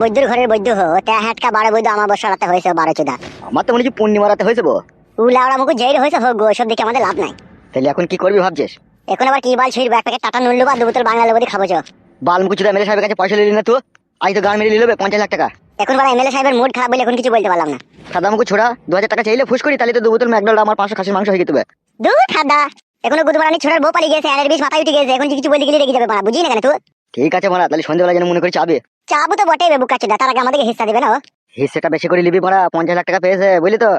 বৈদ্যর ঘরের বৈদ্য হো তে হাটকা 12 বৈদ্য আমাবস্যা রাতে হয়েছে 12 চোদা। আমার তো মনে হচ্ছে পূর্ণিমা রাতে হয়েছে বো। উলাওড়া মুকু যেই হয়েছে হোক গো, সব দেখে আমাদের লাভ নাই। তাহলে এখন কি করবি ভাবছিস? এখন আবার কি বাল ছিড় ব্যাগ প্যাকেট টাটা নুন লুবা 2 বোতল বাংলা লেবুদি খাবো চ। বালমুখু চুদা এমএলএ সাহেবের কাছে পয়সা নিলি না তুই? আজ তো গান মেরে নিলবে 50 লাখ টাকা। এখন বড় এমএলএ সাহেবের মুড খারাপ বলে এখন কিছু বলতে পারলাম না। সাদামুখু ছোড়া 2000 টাকা চাইলে ফুস করি, তাহলে তো 2 বোতল ম্যাকডোনাল্ড আমার 500 খাসির মাংস হয়ে যেতে। দূর খাদা, এখনো গুদমারানি ছোড়ার বউ পালিয়ে গেছে, এর বিষ মাথায় উঠে গেছে, এখন কিছু বলতে গেলে রেগে যাবে বাড়া, বুঝি না কেন তুই? ঠিক আছে মারা, তাহলে সন্ধ্যাবেলা যেন মনে করি চাবে। চাবু তো বটেই বেবু কাছে, তার আগে আমাদেরকে হিস্সা দিবে না ও? হিসেটা বেশি করে নিবি মারা, 50 লাখ টাকা পেয়েছে বুঝলি তো।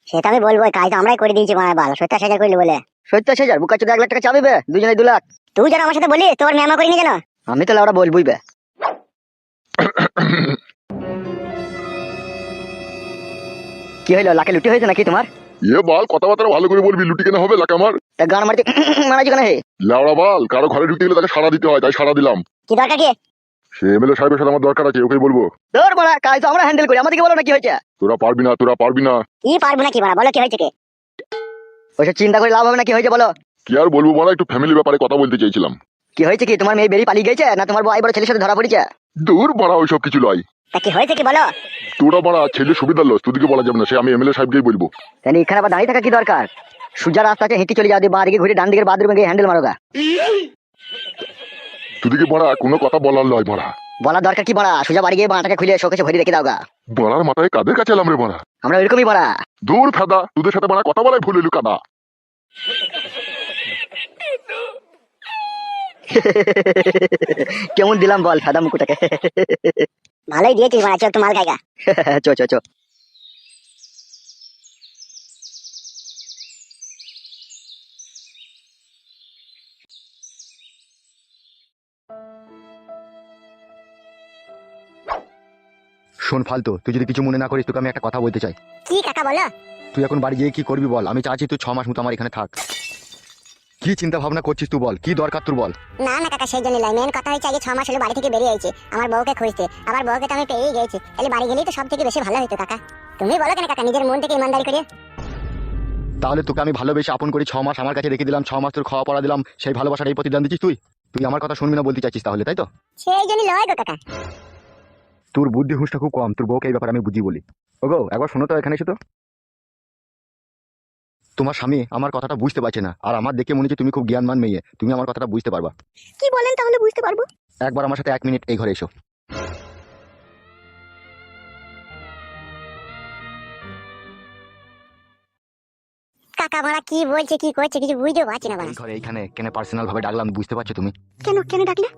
সেটা আমি বলবো, কাজ তো আমরাই করে দিয়েছি মারা বাল, 70,000 করলি বলে। 70,000 বুকা চুদা 1 লাখ টাকা চাবে বে, দুজনে 2 লাখ। তুই যেন আমার সাথে বলি তোর মেমা করিনি জানো? আমি তাহলে ওরা বলবই বে। কি হইলো, লাখে লুটি হয়েছে নাকি তোমার? বাল কথাবার্তা ভালো করে বলবি, লুটি কেন হবে লাকে আমার? তা গান মারতে মারাজি কেন হে? লেওড়া বাল, কারো ঘরে ঢুকতে গেলে তাকে সাড়া দিতে হয়, তাই সাড়া দিলাম। কি দরকার কি? সে এমএলএ সাহেবের সাথে আমার দরকার আছে, ওকে বলবো। তোর মারা কাজ তো আমরা হ্যান্ডেল করি, আমাদেরকে বলো না কি হয়েছে। তোরা পারবি না, তোরা পারবি না। কি পারবো না কি বাড়া, বলো কি হয়েছে কি? ওইসব চিন্তা করে লাভ হবে না, কি হয়েছে বলো। কি আর বলবো বলা, একটু ফ্যামিলি ব্যাপারে কথা বলতে চাইছিলাম। কি হয়েছে কি, তোমার মেয়ে বেরিয়ে পালিয়ে গেছে না তোমার বড় ছেলের সাথে ধরা পড়েছে? দূর বাড়া, ওইসব কিছু লয়। তা কি হয়েছে কি বলো? তোরা বাড়া ছেলে সুবিধার লস, তোদিকে বলা যাবে না, সে আমি এমএলএ সাহেবকেই বলবো। তাহলে এখানে আবার দাঁড়িয়ে থাকা কি দরকার? সোজা রাস্তা আছে, হেঁটে চলে যাও, দিয়ে বাঁ দিকে ঘুরে ডান দিকের বাথরুমে গিয়ে হ্যান্ডেল মারোগা। তোদিকে বাড়া কোনো কথা বলার লয় বাড়া। বলার দরকার কি বাড়া, সোজা বাড়ি গিয়ে বাঁটাকে খুলে শোকেছে ভরে রেখে দাওগা। বাড়ার মাথায় কাদের কাছে এলাম রে বাড়া? আমরা ওইরকমই বাড়া। দূর ফাদা, তোদের সাথে বাড়া কথা বলাই ভুল হইল কাদা। কেমন দিলাম বল সাদা মুকুটাকে? ভালোই দিয়েছিস বাড়া, চল তো মাল খাইগা। চো চো চো। শোন ফালতু, তুই যদি কিছু মনে না করিস তোকে আমি একটা কথা বলতে চাই। কি কাকা বলো? তুই এখন বাড়ি গিয়ে কি করবি বল? আমি চাচ্ছি তুই 6 মাস মতো আমার এখানে থাক। কি চিন্তা ভাবনা করছিস তুই বল, কি দরকার তোর বল? না না কাকা, সেই জন্য নয়, মেন কথা হচ্ছে আগে 6 মাস হলো বাড়ি থেকে বেরিয়ে আইছি আমার বউকে খুঁজতে, আবার বউকে তো আমি পেয়েই গেছি, তাহলে বাড়ি গেলেই তো সব থেকে বেশি ভালো হতো কাকা। তুমি বলো কেন কাকা, নিজের মন থেকে ইমানদারি করে। তাহলে তোকে আমি ভালোবেসে আপন করি 6 মাস আমার কাছে রেখে দিলাম, 6 মাস তোর খাওয়া পড়া দিলাম, সেই ভালোবাসার এই প্রতিদান দিচ্ছিস তুই? তুই আমার কথা শুনবি না বলতে চাইছিস তাহলে, তাই তো? সেই জন্য লয় গো কাকা। তোর বুদ্ধি হুঁশটা খুব কম, তোর বউকে এই ব্যাপারে আমি বুঝি বলি। ওগো একবার শোনো তো, এখানে এসে তো। তোমার স্বামী আমার কথাটা বুঝতে পারছে না, আর আমার দেখে মনে হচ্ছে তুমি খুব জ্ঞানমান মেয়ে, তুমি আমার কথাটা বুঝতে পারবা। কি বলেন তাহলে বুঝতে পারবো? একবার আমার সাথে 1 মিনিট এই ঘরে এসো। কাকা মারা কি বলছে কি করছে কিছু বুঝতে পারছি না বাড়া। এই ঘরে এইখানে কেন পার্সোনাল ভাবে ডাকলাম বুঝতে পারছো তুমি? কেন কেন ডাকলে?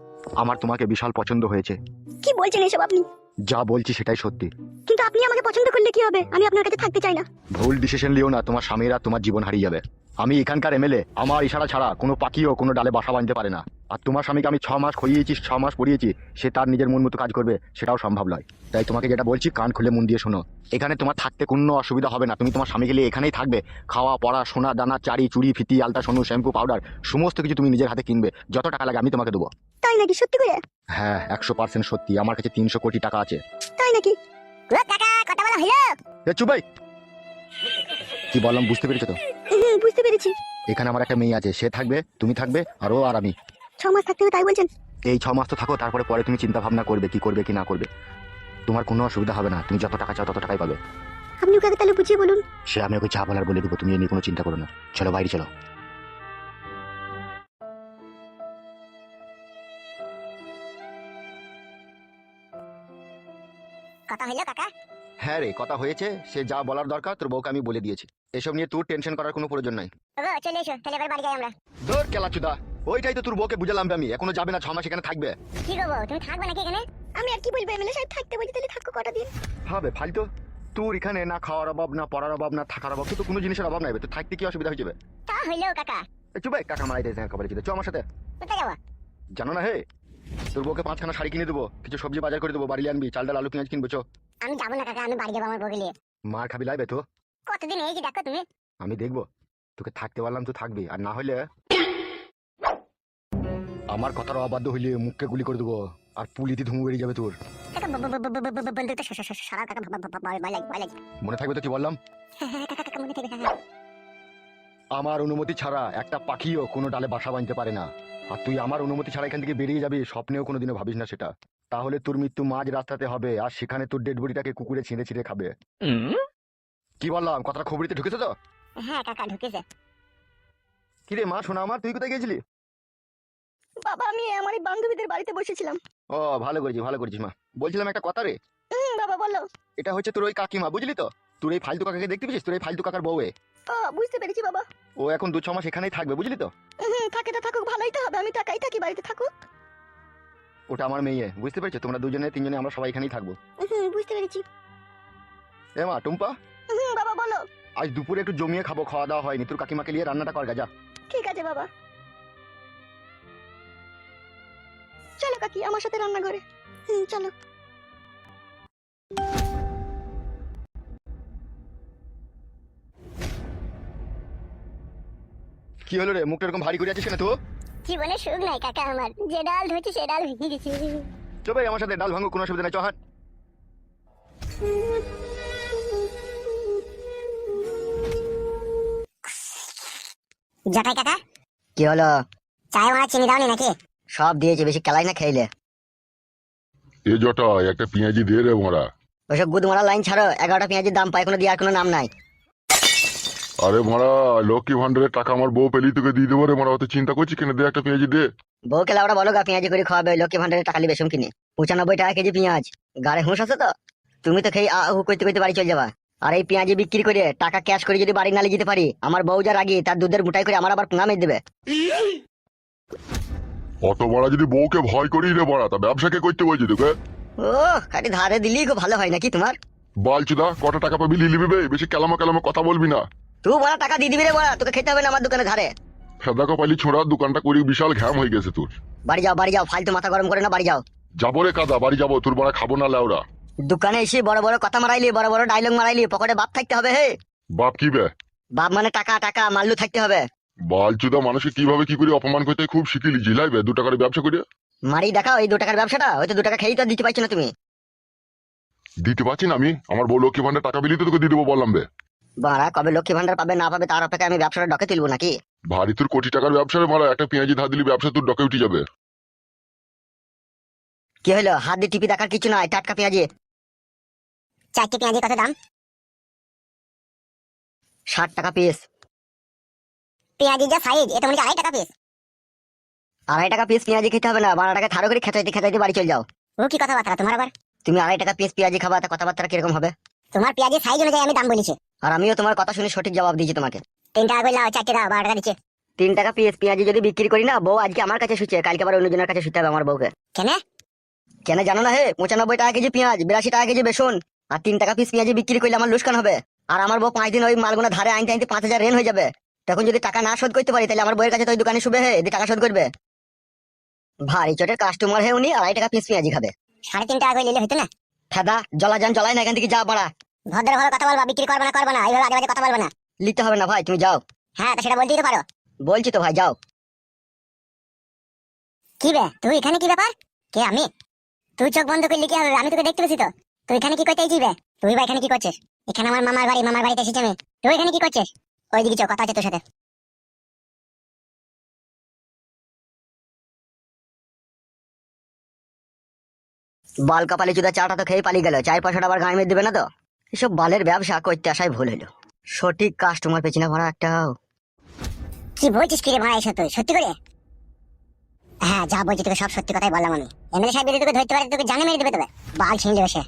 আমার তোমাকে বিশাল পছন্দ হয়েছে। কি বলছেন এসব আপনি? যা বলছি সেটাই সত্যি। কিন্তু আপনি আমাকে পছন্দ করলে কি হবে, আমি আপনার কাছে থাকতে চাই না। ভুল ডিসিশন লিও না, তোমার স্বামীরা তোমার জীবন হারিয়ে যাবে। আমি এখানকার এমএলএ, আমার ইশারা ছাড়া কোনো পাখিও কোনো ডালে বাসা বাঁধতে পারে না। আর তোমার স্বামীকে আমি 6 মাস খাইয়েছি, 6 মাস পড়িয়েছি, সে তার নিজের মন মতো কাজ করবে সেটাও সম্ভব নয়। তাই তোমাকে যেটা বলছি কান খুলে মন দিয়ে শোনো। এখানে তোমার থাকতে কোনো অসুবিধা হবে না, তুমি তোমার স্বামীকে নিয়ে এখানেই থাকবে। খাওয়া পড়া সোনা দানা চারি চুড়ি ফিতি আলতা সোনু শ্যাম্পু পাউডার সমস্ত কিছু তুমি নিজের হাতে কিনবে, যত টাকা লাগে আমি তোমাকে দেবো। তাই নাকি, সত্যি করে? হ্যাঁ 100% সত্যি, আমার কাছে 300 কোটি টাকা আছে। তাই নাকি? ও কাকা, কথা বলা হলো? চুপ ভাই, কি বললাম বুঝতে পেরেছো তো? বুঝতে পেরেছি। এখানে আমার একটা মেয়ে আছে, সে থাকবে, তুমি থাকবে, আর ও আর আমি। 6 মাস থাকতে হবে তাই বলছেন? এই 6 মাস তো থাকো, তারপরে পরে তুমি চিন্তা ভাবনা করবে কি না করবে। তোমার কোনো অসুবিধা হবে না, তুমি যত টাকা চাও তত টাকাই পাবে। আপনি ওকে তাহলে বুঝিয়ে বলুন। সে আমি ওকে যা বলার বলে দেবো, তুমি এ নিয়ে কোনো চিন্তা করো না। চলো বাইরে চলো। কথা হলো কাকা? হ্যাঁ রে, কথা হয়েছে, সে যা বলার দরকার তোর বউকে আমি বলে দিয়েছি। এসব নিয়ে তোর টেনশন করার কোনো প্রয়োজন নাই। ওগো চলে এসো, তাহলে এবার বাড়ি যাই আমরা। ধর কেলাচুদা, ওইটাই তো তোর বউকে বুঝালাম আমি, এখনো যাবে না, 6 মাস এখানে থাকবে। কি গো বউ, তুমি থাকবে নাকি এখানে? আমি আর কি বলবো, এমএলএ সাহেব থাকতে বলছি, তাহলে থাকো কটা দিন। হবে ফালতু, তোর এখানে না খাওয়ার অভাব, না পড়ার অভাব, না থাকার অভাব, তো কোনো জিনিসের অভাব নাই, তো থাকতে কি অসুবিধা হয়ে যাবে? তা হইলো কাকা। চুপ কাকা মারাই দেয় খবর চ আমার সাথে। কোথায় যাবো? জানো না হে, তোর বউকে 5খানা শাড়ি কিনে দেবো, কিছু সবজি বাজার করে দেবো, বাড়ি আনবি, চাল ডাল আলু পেঁয়াজ কিনবো চো। আমি যাবো না কাকা, আমি বাড়ি যাবো আমার বউকে নিয়ে। মার খাবি লাইবে তো? কতদিন এই যে দেখো তুমি। আমি দেখবো, তোকে থাকতে পারলাম তো থাকবি, আর না হলে আমার কথার অবাধ্য হইলে মুখকে গুলি করে দেবো, আর পুলিতে ধুমু বেরিয়ে যাবে তোর। কাকা বলতে তো সারা কাকা ভয় লাগে। মনে থাকবে তো কি বললাম? হ্যাঁ কাকা, কাকা মনে থাকে কাকা। আমার অনুমতি ছাড়া একটা পাখিও কোনো ডালে বাসা বাঁধতে পারে না, আর তুই আমার অনুমতি ছাড়া এখান থেকে বেরিয়ে যাবি, স্বপ্নেও কোনোদিনও ভাবিস না সেটা। তাহলে তোর মৃত্যু মাঝ রাস্তাতে হবে, আর সেখানে তোর ডেড বডিটাকে কুকুরে ছিঁড়ে ছিঁড়ে খাবে। কি বললাম, কথাটা খবরিতে ঢুকেছে তো? হ্যাঁ কাকা ঢুকেছে। কিরে মা শোনা আমার, তুই কোথায় গেছিলি? বাবা আমি আমার এই বান্ধবীদের বাড়িতে বসেছিলাম। ও ভালো করেছিস মা। বলছিলাম একটা কথা রে। বাবা বলো। এটা হচ্ছে তোর ওই কাকিমা, বুঝলি তো? তোর এই ফালতু কাকাকে দেখতে পেয়েছিস? তোর এই ফালতু কাকার বউ বুঝতে পেরেছি বাবা। ও এখন 2-6 মাস এখানেই থাকবে, বুঝলি তো? থাকে তো থাকুক, ভালোই তো হবে, আমি তো একাই থাকি, বাড়িতে থাকুক। ওটা আমার মেয়ে, বুঝতে পেরেছো? তোমরা দুজনে তিনজনে আমরা সবাই এখানেই থাকবো। বুঝতে পেরেছি। এ মা টুম্পা, বাবা বলো। আজ দুপুরে একটু জমিয়ে খাবো, খাওয়া দাওয়া হয়নি। তোর কাকিমাকে নিয়ে রান্নাটা কর গা, যা। ঠিক আছে বাবা। চলো কাকি আমার সাথে রান্না করে। চলো। কি হলো রে, মুখটা এরকম ভারী করে আছিস কেন তো? জীবনে সুখ নাই কাকা আমার, যে ডাল ধরছি সে ডাল ভেঙে গেছে। চো ভাই আমার সাথে, ডাল ভাঙো, কোনো অসুবিধা নাই, চ হাট। জটাই কাকা কি হলো? চায় আমার চিনি দাওনি নাকি? সব দিয়েছে, বেশি কেলাই না খাইলে। এ জটা একটা পেঁয়াজি দে রে মারা। ওইসব গুদ মারা লাইন ছাড়ো, 11টা পেঁয়াজের দাম পায়, কোনো দেওয়ার কোনো নাম নাই। আরে মারা, লক্ষ্মী ভান্ডারের টাকা আমার বউ পেলি তোকে দিয়ে দেবো রে মারা, অত চিন্তা করছি কেন? দে একটা পেঁয়াজি দে। বউকে লাউড়া বলো গা পেঁয়াজি করে খাওয়াবে, লক্ষ্মী ভান্ডারের টাকা বেশম কিনে। 95 টাকা কেজি পেঁয়াজ। গাড়ে হুঁশ আছে তো? তুমি তো খেয়ে আহু করতে করতে বাড়ি চলে যাবা। আর এই পেঁয়াজি বিক্রি করে টাকা ক্যাশ করে যদি বাড়ি নালে যেতে পারি, আমার বউ যা রাগি, তার দুধের মুটাই করে আমার আবার পুঙা মেরে দেবে। অত বড় যদি বউকে ভয় করি রে বড়া, তা ব্যবসাকে করতে বলছি তোকে? ও খালি ধারে দিলেই খুব ভালো হয় নাকি তোমার? বালচুদা, কত টাকা পাবি লিলি বে, বেশি কেলামো কেলামো কথা বলবি না। তুই বড় টাকা দিয়ে দিবি রে বড়া, তোকে খেতে হবে না আমার দোকানে ধারে। ফেদাকো পাইলি ছোড়ার দোকানটা করি, বিশাল ঘ্যাম হয়ে গেছে তোর। বাড়ি যাও, ফালতু মাথা গরম করে না, বাড়ি যাও। যাবো রে কাদা, বাড়ি যাবো, তোর বড়া খাবো না লেওরা। দোকানে এসে বড় বড় কথা মারাইলি, বড় বড় ডায়লগ মারাইলি, পকেটে বাপ থাকতে হবে। হে বাপ কি বে? বাপ মানে টাকা, টাকা মাল্লু থাকতে হবে। বালচুদা, মানুষকে কিভাবে কি করে অপমান করতে হয় খুব শিখিলি, জিলাইবে 2 টাকার ব্যবসা করে। মারি দেখাও এই 2 টাকার ব্যবসাটা, হয়তো 2 টাকা খেয়েই তো দিতে পারছো না তুমি। দিতে পারছি না আমি? আমার বউ লক্ষ্মী ভান্ডার টাকা বিলি তো তোকে দিয়ে দেবো বললাম বে। বাড়া কবে লক্ষ্মী ভান্ডার পাবে না পাবে তার অপেক্ষা আমি ব্যবসাটা ডকে তুলবো নাকি? ভারী তোর কোটি টাকার ব্যবসা রে মারা, একটা পেঁয়াজি ধার দিলি ব্যবসা তোর ডকে উঠে যাবে। কি হলো, হাত দিয়ে টিপি দেখার কিছু নাই, টাটকা পেঁয়াজি। 4টি পেঁয়াজি কত দাম? 60 টাকা পিস। পেঁয়াজির যা সাইজ, এটা মনে হয় 2.5 টাকা পিস। 2.5 টাকা পিস পেঁয়াজি খেতে হবে না, 12 টাকা থারো করে খেতে খেতে বাড়ি চলে যাও। ও কি কথাবার্তা তোমার আবার? তুমি 2.5 টাকা পিস পেঁয়াজি খাবা, তা কথাবার্তা কিরকম হবে? তোমার পেঁয়াজির সাইজ অনুযায়ী আমি দাম বলেছি। আর আমিও তোমার কথা শুনে সঠিক জবাব দিয়েছি তোমাকে। 3 টাকা করে লাও, 4টে দাও, 12 টাকা দিচ্ছে। 3 টাকা পিস পেঁয়াজি যদি বিক্রি করি না, বউ আজকে আমার কাছে শুচ্ছে, কালকে আবার অন্যজনের কাছে শুতে হবে আমার বউকে। কেন? কেন জানো না? হে 95 টাকা কেজি পেঁয়াজ, 82 টাকা কেজি বেসন, আর 3 টাকা পিস পেঁয়াজি বিক্রি করলে আমার লোকসান হবে। আর আমার বউ 5 দিন ওই মালগুনা ধারে আনতে আনতে 5000 রেন হয়ে যাবে। তখন যদি টাকা না শোধ করতে পারি, তাহলে আমার বউয়ের কাছে তো ওই দোকানে শুবে, হে এদি টাকা শোধ করবে। ভারী চটের কাস্টমার হে উনি, 2.5 টাকা পিস পেঁয়াজি খাবে। 3.5 টাকা করে নিলে হতো না? ফেদা জ্বলা যান জ্বলাই না, এখান থেকে যা বাড়া। ভদ্র ভাবে কথা বলবা, বিক্রি করবে না, এইভাবে আজে বাজে কথা বলবে না। লিখতে হবে না ভাই, তুমি যাও। হ্যাঁ তা সেটা বলতেই তো পারো। বলছি তো ভাই, যাও। কি বে, তুই এখানে কি ব্যাপার? কে আমি? তুই চোখ বন্ধ করলি কি হবে? আমি তোকে দেখতে পেয়েছি তো। তুই এখানে কি করতে আইছিস বে? তুই বা এখানে কি করছিস? এখানে আমার মামার বাড়িতে এসেছি আমি। তুই এখানে কি করছিস? ওইদিকে চো, কথা আছে তোর সাথে। বাল কপালি চুদা চাটা তো খেয়ে পালিয়ে গেল, 4 পয়সাটা আবার গায়ে মেরে দেবে না তো? এসব বালের ব্যবসা করতে আসাই ভুল হলো। সঠিক কাস্টমার পেছি না ভাড়া একটাও। কি বলছিস কি রে ভাই এসব? তুই সত্যি করে? হ্যাঁ যা বলছি তোকে সব সত্যি কথাই বললাম আমি। এমএলএ সাহেব যদি তোকে ধরতে পারে, তোকে জানে মেরে দেবে তবে। বাল ছিঁড়ে দেবে সে।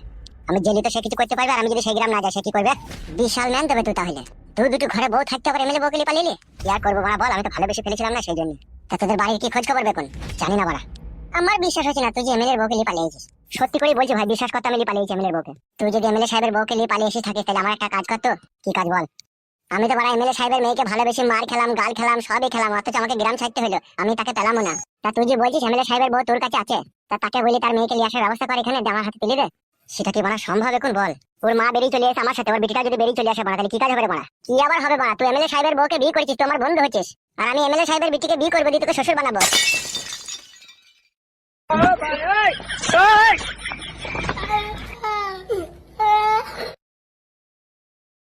আমি জেলি তো সে কিছু করতে পারবে, আর আমি যদি সেই গ্রাম না যাই সে কি করবে? বিশাল ম্যান দেবে তুই তাহলে। তুই দুটো ঘরে বউ থাকতে পারে, এমএলএ বউকে পালিয়ে কি আর করবো বড়া বল? আমি তো ভালোবেসে ফেলেছিলাম না সেই জন্য। তা তোদের বাড়ির কি খোঁজ খবর বেকুন? জানি না বড়া। আমার বিশ্বাস হচ্ছে না তুই যে এমএলএ বউকে নিয়ে পালিয়েছিস। সত্যি করে বলছি ভাই, বিশ্বাস করতে আমি পালিয়েছি এমএলএ বউকে। তুই যদি এমএলএ সাহেবের বউকে নিয়ে পালিয়ে এসে থাকিস, তাহলে আমার একটা কাজ করতো। কি কাজ বল? আমি তো বড়া এমএলএ সাহেবের মেয়েকে ভালোবেসে মার খেলাম, গাল খেলাম, সবই খেলাম, অথচ আমাকে গ্রাম ছাড়তে হলো। আমি তাকে পেলামও না। তা তুই যে বলছিস এমএলএ সাহেবের বউ তোর কাছে আছে, তা তাকে বলি তার মেয়েকে নিয়ে আসার ব্যবস্থা করে এখানে, আমার হাতে তুলে দে। সেটা কি বড়া সম্ভব এখন বল? ওর মা বেরিয়ে চলে আসে আমার সাথে, ওর বেটিটা যদি বেরিয়ে চলে আসে বড়া, তাহলে কি কাজ হবে বড়া? কি আবার হবে বড়া? তুই এমএলএ সাহেবের বউকে বিয়ে করেছিস, তুই আমার বন্ধু হচ্ছিস, আর আমি এমএলএ সাহেবের বেটিকে বিয়ে করবো, দিয়ে তোকে শ্বশুর বানাবো।